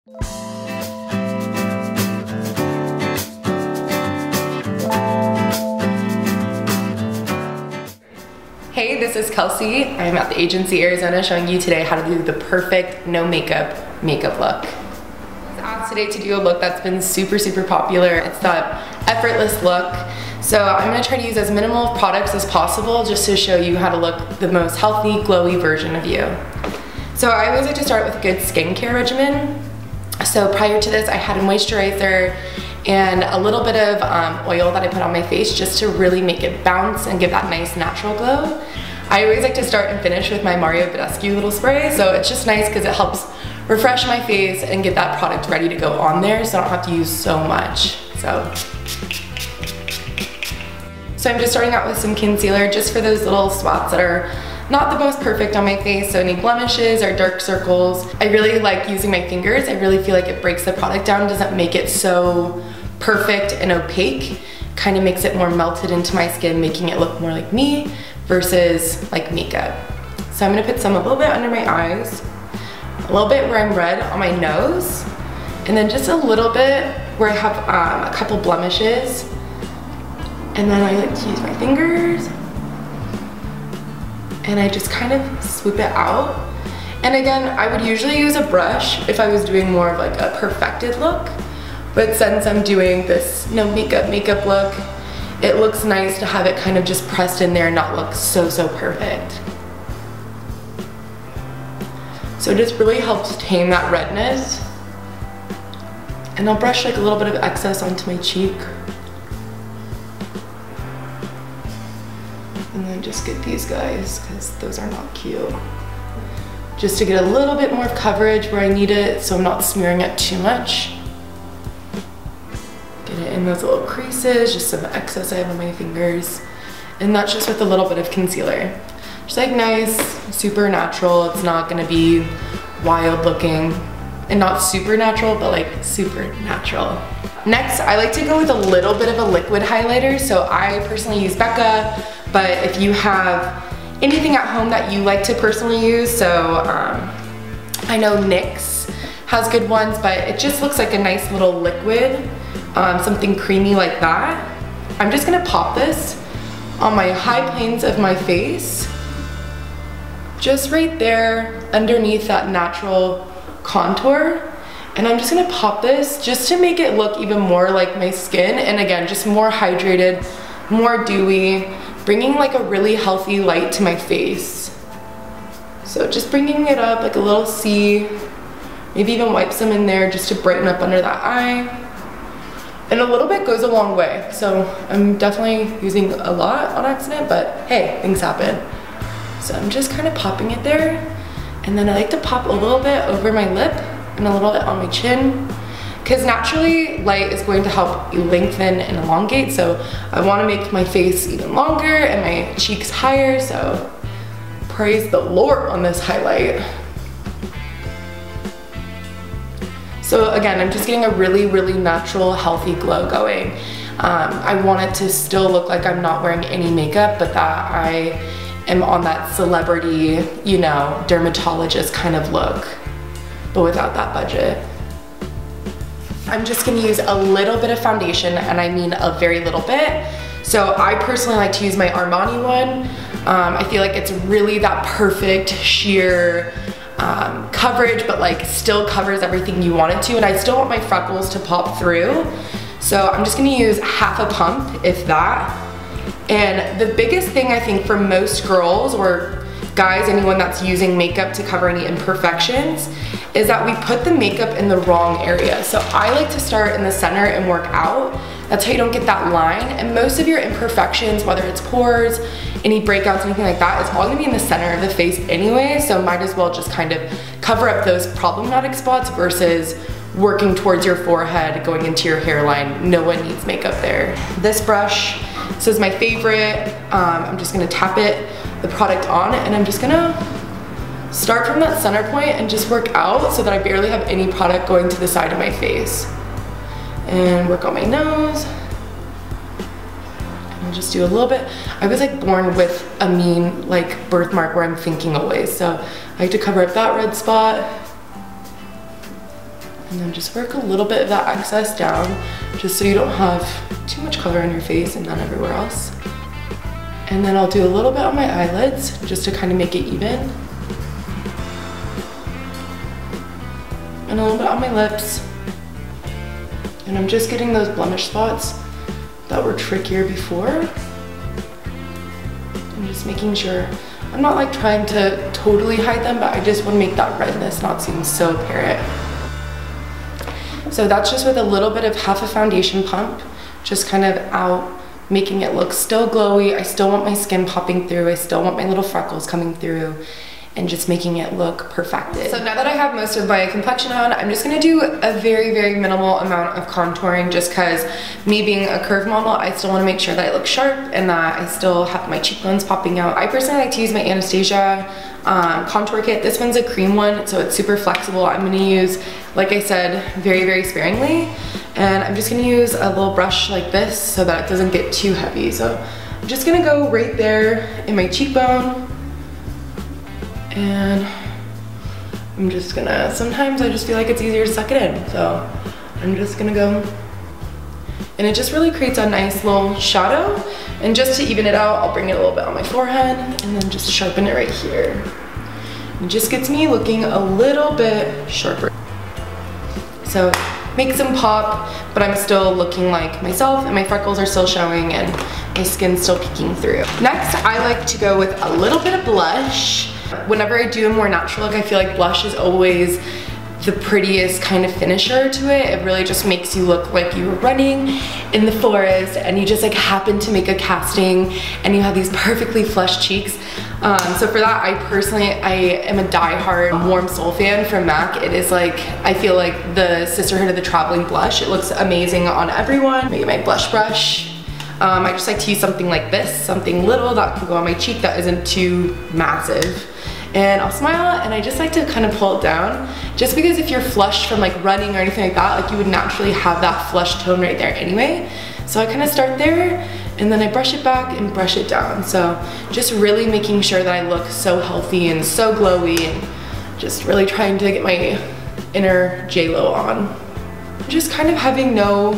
Hey, this is Kelsey. I'm at the agency Arizona showing you today how to do the perfect no makeup look. I was asked today to do a look that's been super popular. It's that effortless look. So I'm gonna try to use as minimal products as possible just to show you how to look the most healthy, glowy version of you. So I always like to start with a good skincare regimen. So prior to this, I had a moisturizer and a little bit of oil that I put on my face just to really make it bounce and give that nice natural glow. I always like to start and finish with my Mario Badescu little spray, so it's just nice because it helps refresh my face and get that product ready to go on there so I don't have to use so much. So I'm just starting out with some concealer just for those little spots that are not the most perfect on my face, so any blemishes or dark circles. I really like using my fingers. I really feel like it breaks the product down, doesn't make it so perfect and opaque, kind of makes it more melted into my skin, making it look more like me versus like makeup. So I'm gonna put some a little bit under my eyes, a little bit where I'm red on my nose, and then just a little bit where I have a couple blemishes. And then I like to use my fingers and I just kind of swoop it out. And again, I would usually use a brush if I was doing more of like a perfected look. But since I'm doing this no makeup look, it looks nice to have it kind of just pressed in there and not look so perfect. So it just really helps tame that redness. And I'll brush like a little bit of excess onto my cheek. And then just get these guys, because those are not cute. Just to get a little bit more coverage where I need it so I'm not smearing it too much. Get it in those little creases, just some excess I have on my fingers. And that's just with a little bit of concealer. Just like nice, super natural. It's not gonna be wild looking. And not super natural, but like super natural. Next, I like to go with a little bit of a liquid highlighter. So I personally use Becca, but if you have anything at home that you like to personally use, so I know NYX has good ones, but it just looks like a nice little liquid, something creamy like that. I'm just gonna pop this on my high planes of my face, just right there underneath that natural contour. And I'm just gonna pop this just to make it look even more like my skin, and again, just more hydrated, more dewy, bringing like a really healthy light to my face. So just bringing it up like a little C, maybe even wipe some in there just to brighten up under that eye. And a little bit goes a long way. So I'm definitely using a lot on accident, but hey, things happen. So I'm just kind of popping it there. And then I like to pop a little bit over my lip and a little bit on my chin, because naturally light is going to help lengthen and elongate. So I want to make my face even longer and my cheeks higher. So praise the Lord on this highlight. So again, I'm just getting a really natural, healthy glow going. I want it to still look like I'm not wearing any makeup, but that I am on that celebrity, you know, dermatologist kind of look, but without that budget. I'm just gonna use a little bit of foundation, and I mean a very little bit. So I personally like to use my Armani one. I feel like it's really that perfect sheer coverage, but like still covers everything you want it to, and I still want my freckles to pop through. So I'm just gonna use half a pump, if that. And the biggest thing I think for most girls or guys, anyone that's using makeup to cover any imperfections, is that we put the makeup in the wrong area. So I like to start in the center and work out. That's how you don't get that line. And most of your imperfections, whether it's pores, any breakouts, anything like that, it's all gonna be in the center of the face anyway, so might as well just kind of cover up those problematic spots versus working towards your forehead, going into your hairline. No one needs makeup there. This brush, this is my favorite. I'm just gonna tap the product on, and I'm just gonna start from that center point and just work out so that I barely have any product going to the side of my face. And work on my nose. And I'll just do a little bit. I was like born with a mean like birthmark where I'm thinking always, so I like to cover up that red spot. And then just work a little bit of that excess down, just so you don't have too much color on your face and none everywhere else. And then I'll do a little bit on my eyelids, just to kind of make it even. And a little bit on my lips. And I'm just getting those blemish spots that were trickier before. I'm just making sure, I'm not like trying to totally hide them, but I just want to make that redness not seem so apparent. So that's just with a little bit of half a foundation pump, just kind of out, making it look still glowy. I still want my skin popping through. I still want my little freckles coming through, and just making it look perfected. So now that I have most of my complexion on, I'm just gonna do a very, very minimal amount of contouring, just because me being a curve model, I still wanna make sure that I look sharp and that I still have my cheekbones popping out. I personally like to use my Anastasia contour kit. This one's a cream one, so it's super flexible. I'm gonna use, like I said, very, very sparingly. And I'm just gonna use a little brush like this so that it doesn't get too heavy. So I'm just gonna go right there in my cheekbone. And I'm just gonna, sometimes I just feel like it's easier to suck it in. So I'm just gonna go, and it just really creates a nice little shadow. And just to even it out, I'll bring it a little bit on my forehead and then just sharpen it right here. It just gets me looking a little bit sharper. So makes them pop, but I'm still looking like myself, and my freckles are still showing and my skin's still peeking through. Next, I like to go with a little bit of blush. Whenever I do a more natural look, I feel like blush is always the prettiest kind of finisher to it. It really just makes you look like you were running in the forest and you just like happen to make a casting and you have these perfectly flushed cheeks. So for that, I am a die-hard Warm Soul fan from MAC. It is like, I feel like the sisterhood of the traveling blush. It looks amazing on everyone. Maybe my blush brush. I just like to use something like this, something little that can go on my cheek that isn't too massive. And I'll smile, and I just like to kind of pull it down, just because if you're flushed from like running or anything like that, like you would naturally have that flush tone right there anyway. So I kind of start there, and then I brush it back and brush it down. So just really making sure that I look so healthy and so glowy, and just really trying to get my inner J-Lo on. Just kind of having no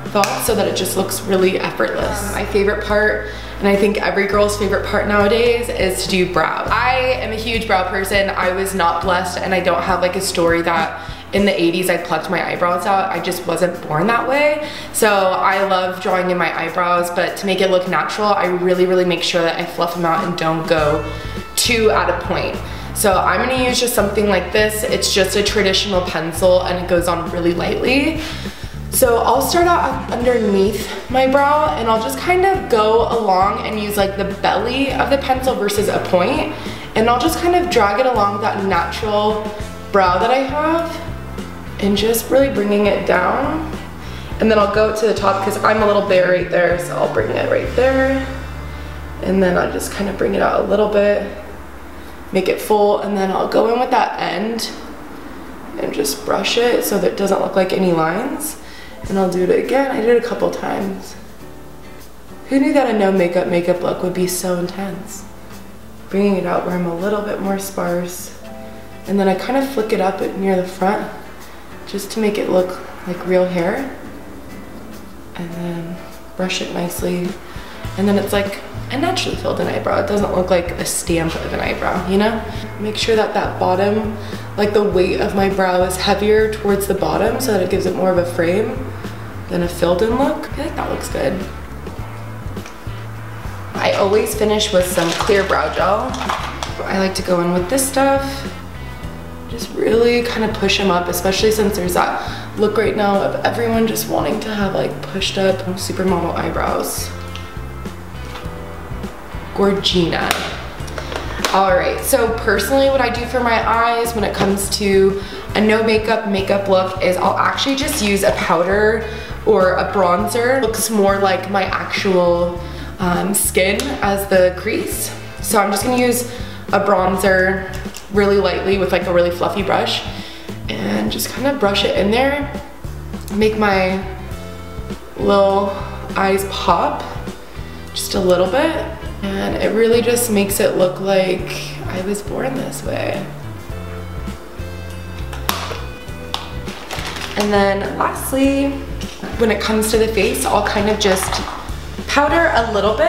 thoughts so that it just looks really effortless. My favorite part, and I think every girl's favorite part nowadays, is to do brows. I am a huge brow person. I was not blessed, and I don't have like a story that in the 80s I plucked my eyebrows out. I just wasn't born that way. So I love drawing in my eyebrows, but to make it look natural, I really, really make sure that I fluff them out and don't go too at a point. So I'm gonna use just something like this. It's just a traditional pencil and it goes on really lightly. So I'll start out underneath my brow, and I'll just kind of go along and use like the belly of the pencil versus a point. And I'll just kind of drag it along that natural brow that I have, and just really bringing it down. And then I'll go to the top because I'm a little bare right there, so I'll bring it right there. And then I'll just kind of bring it out a little bit, make it full, and then I'll go in with that end and just brush it so that it doesn't look like any lines. And I'll do it again. I did it a couple times. Who knew that a no makeup look would be so intense? Bringing it out where I'm a little bit more sparse. And then I kind of flick it up near the front just to make it look like real hair. And then brush it nicely. And then it's like a naturally filled in eyebrow. It doesn't look like a stamp of an eyebrow, you know? Make sure that that bottom, like the weight of my brow is heavier towards the bottom so that it gives it more of a frame than a filled in look. I feel like that looks good. I always finish with some clear brow gel. I like to go in with this stuff. Just really kind of push them up, especially since there's that look right now of everyone just wanting to have like pushed up supermodel eyebrows. Gorgina. All right, so personally what I do for my eyes when it comes to a no makeup look is I'll actually just use a powder or a bronzer. It looks more like my actual skin as the crease. So I'm just gonna use a bronzer really lightly with like a really fluffy brush and just kind of brush it in there. Make my little eyes pop just a little bit. And it really just makes it look like I was born this way. And then lastly, when it comes to the face, I'll kind of just powder a little bit.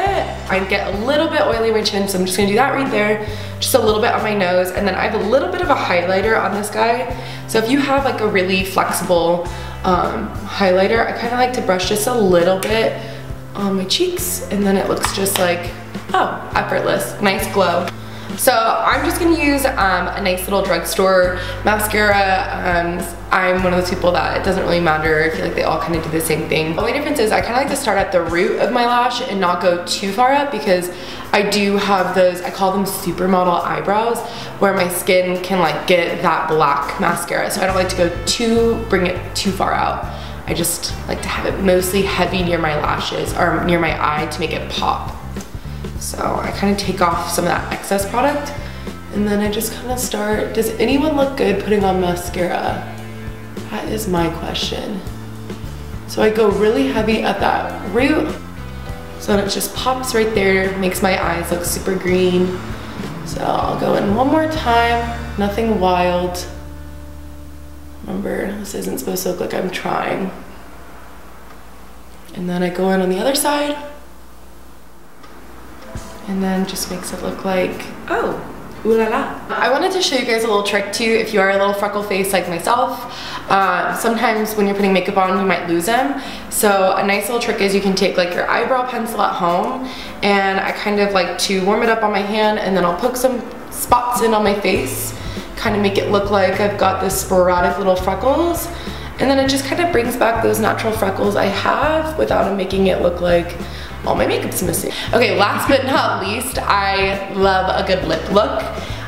I get a little bit oily on my chin, so I'm just gonna do that right there. Just a little bit on my nose, and then I have a little bit of a highlighter on this guy. So if you have like a really flexible highlighter, I kind of like to brush just a little bit on my cheeks, and then it looks just like, oh, effortless, nice glow. So I'm just gonna use a nice little drugstore mascara. I'm one of those people that it doesn't really matter. I feel like they all kind of do the same thing. The only difference is I kind of like to start at the root of my lash and not go too far up, because I do have those, I call them supermodel eyebrows, where my skin can like get that black mascara. So I don't like to bring it too far out. I just like to have it mostly heavy near my lashes or near my eye to make it pop. So I kind of take off some of that excess product, and then I just kind of start. Does anyone look good putting on mascara? That is my question. So I go really heavy at that root, so it just pops right there, makes my eyes look super green. So I'll go in one more time, nothing wild. Remember, this isn't supposed to look like I'm trying. And then I go in on the other side, and then just makes it look like, oh, ooh la la. I wanted to show you guys a little trick too, if you are a little freckle face like myself. Sometimes when you're putting makeup on, you might lose them. So a nice little trick is you can take like your eyebrow pencil at home, and I kind of like to warm it up on my hand, and then I'll poke some spots in on my face, kind of make it look like I've got this sporadic little freckles. And then it just kind of brings back those natural freckles I have without making it look like all my makeup's missing. Okay, last but not least, I love a good lip look.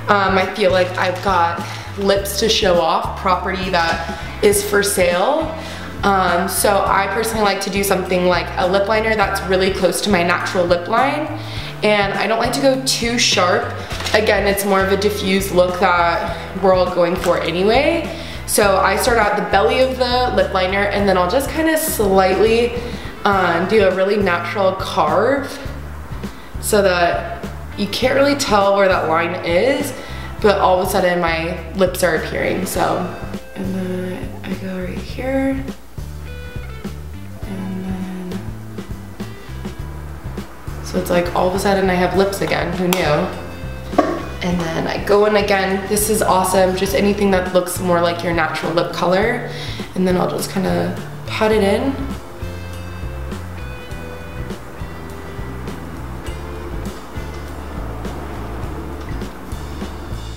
I feel like I've got lips to show off, property that is for sale. So I personally like to do something like a lip liner that's really close to my natural lip line. And I don't like to go too sharp. Again, it's more of a diffused look that we're all going for anyway. So I start out the belly of the lip liner, and then I'll just kind of slightly do a really natural carve so that you can't really tell where that line is, but all of a sudden my lips are appearing. So, and then I go right here, and then, so it's like all of a sudden I have lips again, who knew? And then I go in again. This is awesome, just anything that looks more like your natural lip color. And then I'll just kind of pat it in.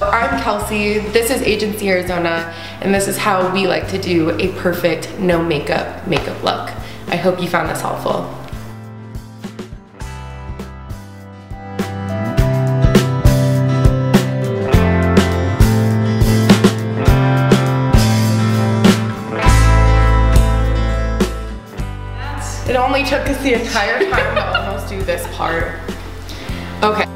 I'm Kelsey, this is Agency Arizona, and this is how we like to do a perfect no makeup look. I hope you found this helpful. It only took us the entire time to almost do this part. Okay.